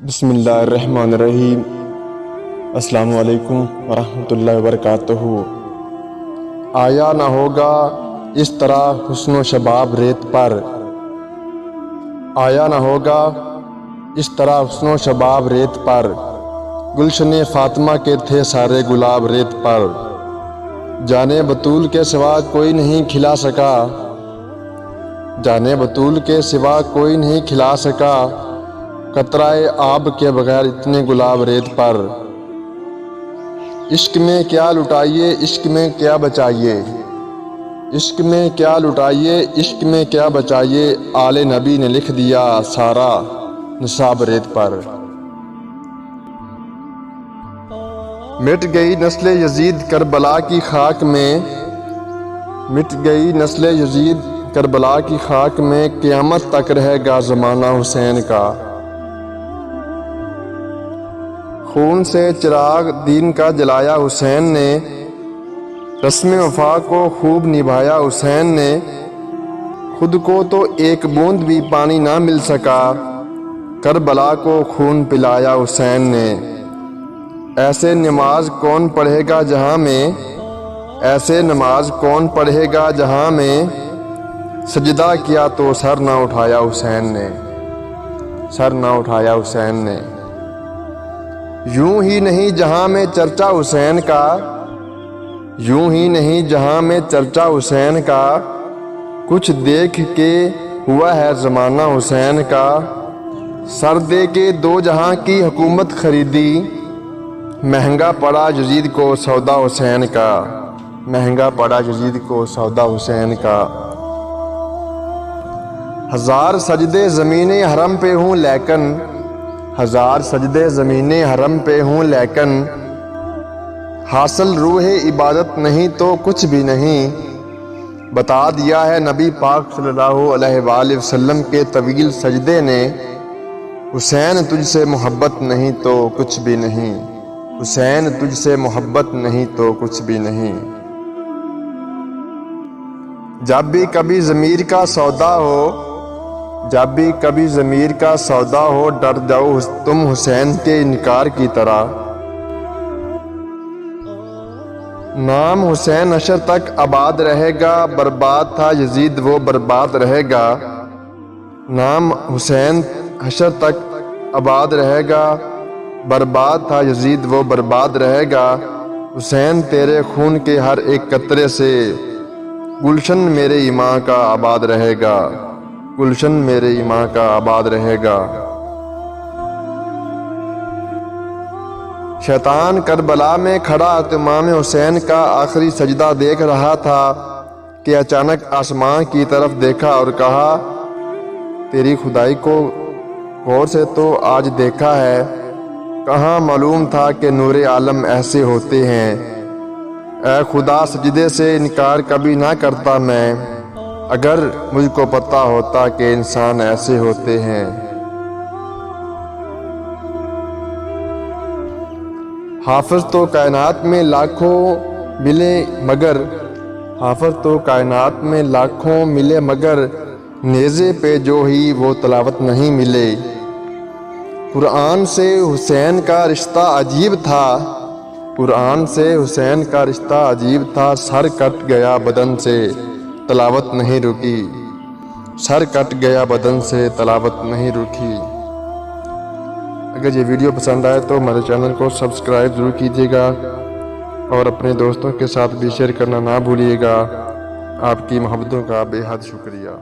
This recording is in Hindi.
बिस्मिल्लाहिर्रहमानिर्रहीम। अस्सलामु अलैकुम वरहमतुल्लाहि वबरकातुहू। आया न होगा इस तरह हुस्नो शबाब रेत पर, आया न होगा इस तरह हुस्नो शबाब रेत पर, गुलशने फातिमा के थे सारे गुलाब रेत पर। जाने बतूल के सिवा कोई नहीं खिला सका, जाने बतूल के सिवा कोई नहीं खिला सका, कतराए आब के बगैर इतने गुलाब रेत पर। इश्क में क्या लुटाइए, इश्क में क्या बचाइए, इश्क में क्या लुटाइए, इश्क में क्या बचाइए, आले नबी ने लिख दिया सारा निसाब रेत पर। मिट गई नस्ल यजीद करबला की खाक में, मिट गई नस्ल यजीद करबला की खाक में, क़यामत तक रहेगा ज़माना हुसैन का। खून से चिराग दीन का जलाया हुसैन ने, रस्म वफा को खूब निभाया हुसैन ने। खुद को तो एक बूंद भी पानी ना मिल सका, करबला को खून पिलाया हुसैन ने। ऐसे नमाज कौन पढ़ेगा जहाँ में, ऐसे नमाज कौन पढ़ेगा जहाँ में, सजदा किया तो सर ना उठाया हुसैन ने, सर ना उठाया हुसैन ने। यूं ही नहीं जहाँ में चर्चा हुसैन का, यूं ही नहीं जहाँ में चर्चा हुसैन का, कुछ देख के हुआ है ज़माना हुसैन का। सर दे के दो जहाँ की हुकूमत खरीदी, महंगा पड़ा यजीद को सौदा हुसैन का, महंगा पड़ा यजीद को सौदा हुसैन का। हजार सजदे ज़मीने हरम पे हूँ लेकिन, हजार सजदे ज़मीने हरम पे हूँ लेकिन, हासिल रूहे इबादत नहीं तो कुछ भी नहीं। बता दिया है नबी पाक सल्लल्लाहु अलैहि वसल्लम के तवील सजदे ने, हुसैन तुझसे मोहब्बत नहीं तो कुछ भी नहीं, हुसैन तुझसे मोहब्बत नहीं तो कुछ भी नहीं। जब भी कभी ज़मीर का सौदा हो, जब भी कभी ज़मीर का सौदा हो, डर जाओ तुम हुसैन के इनकार की तरह। नाम हुसैन हशर तक आबाद रहेगा, बर्बाद था यजीद वो बर्बाद रहेगा। नाम हुसैन हशर तक आबाद रहेगा, बर्बाद था यजीद वो बर्बाद रहेगा। हुसैन तेरे खून के हर एक कतरे से, गुलशन मेरे ईमां का आबाद रहेगा, गुलशन मेरे ईमां का आबाद रहेगा। शैतान करबला में खड़ा इमाम हुसैन का आखिरी सजदा देख रहा था कि अचानक आसमां की तरफ देखा और कहा, तेरी खुदाई को गौर से तो आज देखा है, कहाँ मालूम था कि नूरे आलम ऐसे होते हैं। ऐ खुदा सजदे से इनकार कभी ना करता मैं, अगर मुझको पता होता कि इंसान ऐसे होते हैं। हाफिज तो कायनात में लाखों मिले मगर, हाफिज तो कायनात में लाखों मिले मगर, नेज़े पे जो ही वो तलावत नहीं मिले। कुरान से हुसैन का रिश्ता अजीब था, कुरान से हुसैन का रिश्ता अजीब था। सर कट गया बदन से तलावत नहीं रुकी, सर कट गया बदन से तलावत नहीं रुकी। अगर ये वीडियो पसंद आए तो हमारे चैनल को सब्सक्राइब ज़रूर कीजिएगा और अपने दोस्तों के साथ भी शेयर करना ना भूलिएगा। आपकी मोहब्बतों का बेहद शुक्रिया।